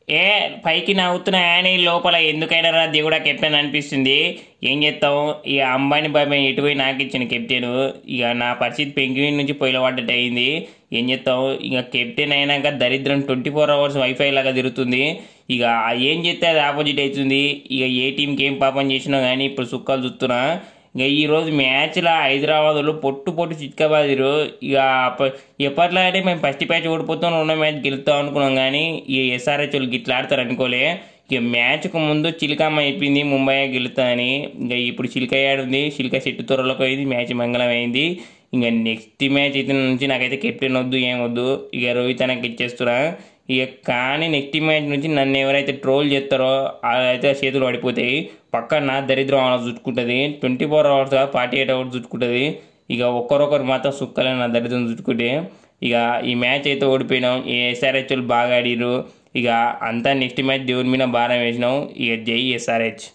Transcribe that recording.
ఏ పైకి నవ్వుతున్నా కానీ లోపల ఎందుకైనా రా దేవుడా కెప్టెన్ అనిపిస్తుంది. ఏం చేస్తావు ఇక అంబానీ బాబాయ్ ఎటు పోయి నాకు ఇచ్చిన కెప్టెన్. ఇక నా పరిస్థితి పెంగ్విన్ నుంచి పొయ్యిలపడ్డట్టు అయింది. ఏం చేస్తావు ఇక కెప్టెన్ అయినాక దరిద్రం 24 hours వైఫై లాగా తిరుగుతుంది. ఇక ఏం చేస్తే అది ఆపోజిట్ అవుతుంది. ఇక ఏ టీంకి ఏం పాపం చేసినా కానీ ఇప్పుడు సుక్కలు చూస్తున్నా. ఇక ఈరోజు మ్యాచ్లో హైదరాబాద్ వాళ్ళు పొట్టు పొట్టు చిట్కబాదిరు. ఇక ఎప్పట్లాగే మేము ఫస్ట్ మ్యాచ్ ఓడిపోతాం, రెండో మ్యాచ్ గెలుస్తాం అనుకున్నాం. కానీ ఈ ఎస్ఆర్హెచ్ వాళ్ళు గిట్లా ఆడతారు అనుకోలే. ఇక మ్యాచ్కు ముందు చిలకమ్మ అయిపోయింది ముంబై గెలుస్తా అని. ఇంకా ఇప్పుడు చిలక ఆడుంది, చిలక చెట్టు త్వరలోకి అయింది, మ్యాచ్ మంగళం అయింది. ఇంకా నెక్స్ట్ మ్యాచ్ అయితే నుంచి నాకైతే కెప్టెన్ వద్దు ఏం వద్దు, ఇక రోహిత్ నాకు ఇచ్చేస్తున్నా. ఇక కానీ నెక్స్ట్ మ్యాచ్ నుంచి నన్ను ఎవరైతే ట్రోల్ చేస్తారో అయితే చేతులు పడిపోతాయి. పక్క నా దరిద్రం అలా చుట్టుకుంటుంది. 24 hours 48 hours చుట్టుకుంటుంది. ఇక ఒక్కరొకరు మాత్రం సుక్కలే నా దరిద్రం చుట్టుకుంటే. ఇక ఈ మ్యాచ్ అయితే ఓడిపోయినాం. ఈ ఎస్ఆర్హెచ్ బాగా ఆడిరు. ఇక అంతా నెక్స్ట్ మ్యాచ్ దేవుని మీద భారం వేసినాం. ఇక జై ఎస్ఆర్హెచ్.